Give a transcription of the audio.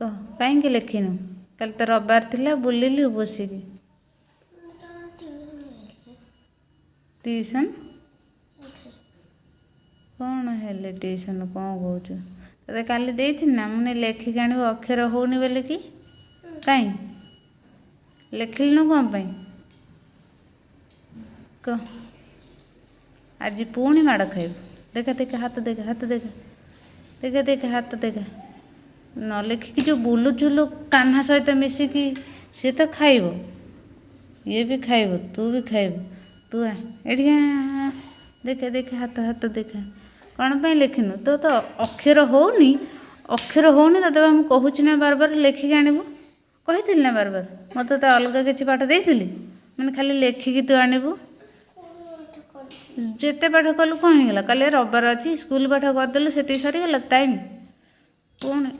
कह कहीं लिखिनु कल तो रविवार थिला बुलिलु बसिकी ट्यूशन कौन हेले ट्यूशन कौन कौच ते काली देथि ना मुझे लेखिक आणु अक्षर होनी बोले कि कहीं लिखिलु कौन पाई कह आज पुणी माड़ खाइब देखा देखा हाथ देखा हाथ देखा देखा देखा हाथ देखा न लिखिकी जो बुलुचुलु कान्हा सहित मिसिकी सी तो खाइब ये भी खाइब तू भी खाइब तू एटी देखा देखा हाथ हाथ देखा कौन पाई लिखिनु तो अक्षर होनी तते मुझे कहूँ ना बार बार लेखिक आणबू कही ना बार बार मत तो अलग किसी पाठ देती मैंने खाली लेखिकी तू आणबू जिते पाठ कलु कौन होगा कल रविवार अच्छी स्कूल पाठ करदेलु से सरीगला टाइम पुणी